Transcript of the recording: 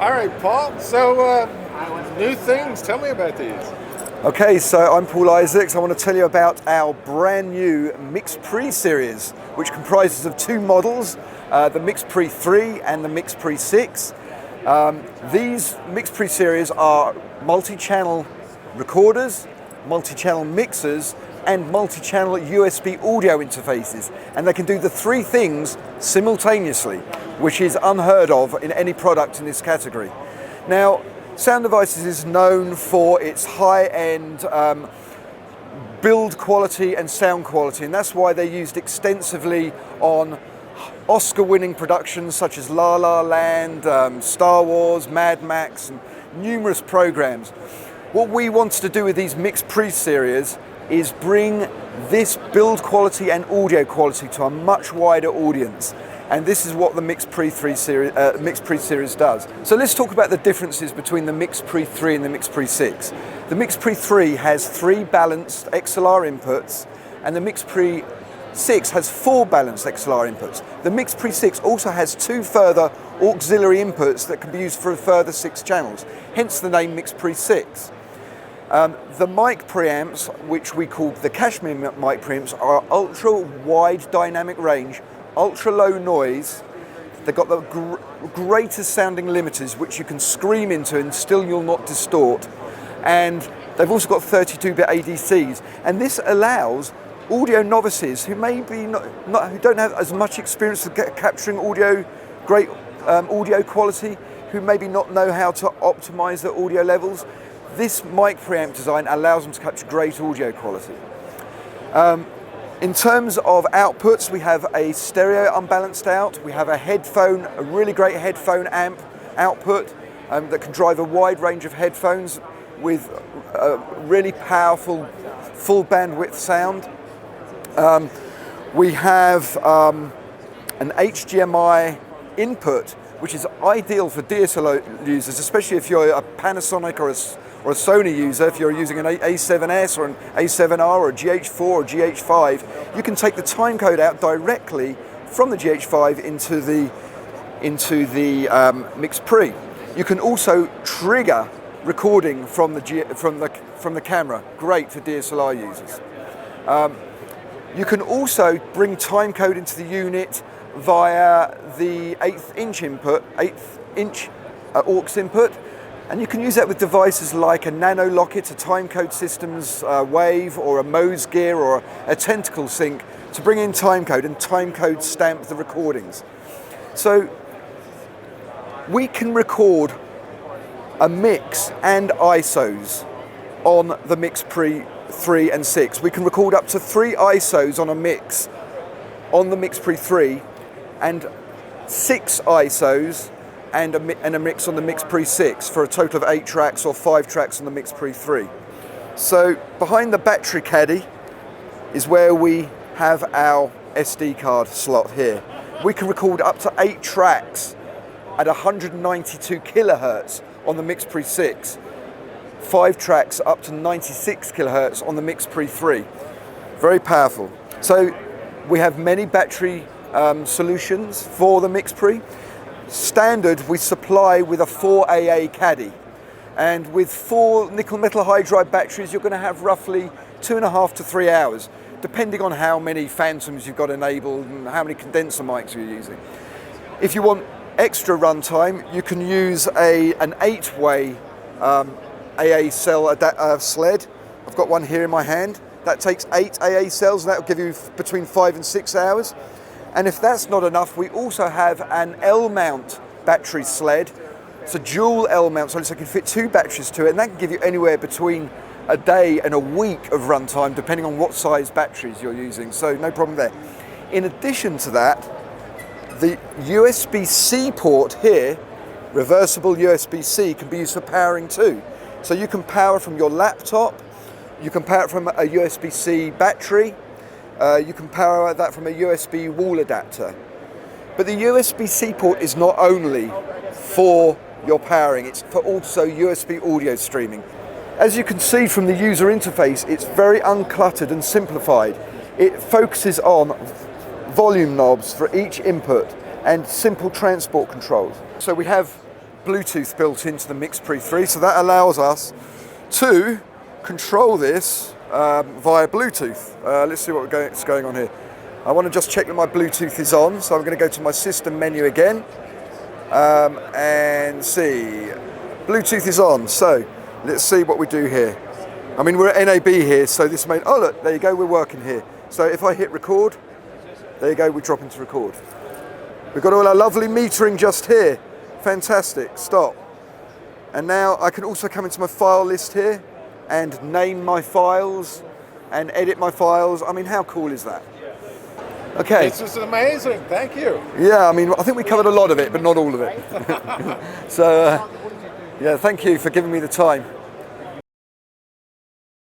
All right, Paul. So, new things. Tell me about these. Okay, so I'm Paul Isaacs. I want to tell you about our brand new MixPre series, which comprises of two models, the MixPre 3 and the MixPre 6. These MixPre series are multi-channel recorders, multi-channel mixers, and multi-channel USB audio interfaces. And they can do the three things simultaneously, which is unheard of in any product in this category. Now, Sound Devices is known for its high-end build quality and sound quality, and that's why they're used extensively on Oscar-winning productions such as La La Land, Star Wars, Mad Max, and numerous programs. What we wanted to do with these MixPre series is bring this build quality and audio quality to a much wider audience. And this is what the MixPre series does. So let's talk about the differences between the MixPre 3 and the MixPre 6. The MixPre 3 has 3 balanced XLR inputs, and the MixPre 6 has 4 balanced XLR inputs. The MixPre 6 also has 2 further auxiliary inputs that can be used for a further 6 channels, hence the name MixPre 6. The mic preamps, which we call the Cashmere mic preamps, are ultra wide dynamic range, ultra low noise. They've got the greatest sounding limiters, which you can scream into and still you'll not distort. And they've also got 32-bit ADCs. And this allows audio novices who maybe who don't have as much experience with capturing great audio quality, who maybe not know how to optimize their audio levels. This mic preamp design allows them to capture great audio quality. In terms of outputs, we have a stereo unbalanced out, we have a really great headphone amp output that can drive a wide range of headphones with a really powerful full bandwidth sound. We have an HDMI input, which is ideal for DSLR users, especially if you're a Panasonic or a Sony user. If you're using an A7S or an A7R or a GH4 or GH5, you can take the timecode out directly from the GH5 into the MixPre. You can also trigger recording from the camera. Great for DSLR users. You can also bring timecode into the unit via the 8-inch aux input. And you can use that with devices like a Nano Locket, a timecode systems wave, or a Mose gear, or a Tentacle sync to bring in timecode and timecode stamp the recordings. So we can record a mix and ISOs on the MixPre 3 and 6. We can record up to 3 ISOs on a mix on the MixPre 3 and 6 ISOs and a mix on the MixPre 6 for a total of 8 tracks or 5 tracks on the MixPre 3. So behind the battery caddy is where we have our SD card slot here. We can record up to 8 tracks at 192 kilohertz on the MixPre 6, 5 tracks up to 96 kilohertz on the MixPre 3. Very powerful. So we have many battery solutions for the MixPre. Standard, we supply with a 4AA caddy, and with 4 nickel metal hydride batteries you're going to have roughly 2.5 to 3 hours, depending on how many phantoms you've got enabled and how many condenser mics you're using. If you want extra runtime, you can use an 8-way AA cell sled. I've got one here in my hand. That takes 8 AA cells, and that will give you between 5 and 6 hours. And if that's not enough, we also have an L-mount battery sled. It's a dual L-mount, so it can fit 2 batteries to it, and that can give you anywhere between a day and a week of runtime, depending on what size batteries you're using, so no problem there. In addition to that, the USB-C port here, reversible USB-C, can be used for powering too. So you can power from your laptop, you can power it from a USB-C battery, you can power that from a USB wall adapter. But the USB-C port is not only for your powering, it's for also USB audio streaming. As you can see from the user interface, it's very uncluttered and simplified. It focuses on volume knobs for each input and simple transport controls. So we have Bluetooth built into the MixPre 3, so that allows us to control this via Bluetooth. Let's see what's going on here. I want to just check that my Bluetooth is on, so I'm going to go to my system menu again and see. Bluetooth is on, so let's see what we do here. I mean, we're at NAB here, so this may, oh look, there you go, we're working here. So if I hit record, there you go, we drop into record. We've got all our lovely metering just here. Fantastic, stop. And now I can also come into my file list here and name my files and edit my files. I mean, how cool is that? Okay. This is amazing, thank you. Yeah, I mean, I think we covered a lot of it, but not all of it. So, yeah, thank you for giving me the time.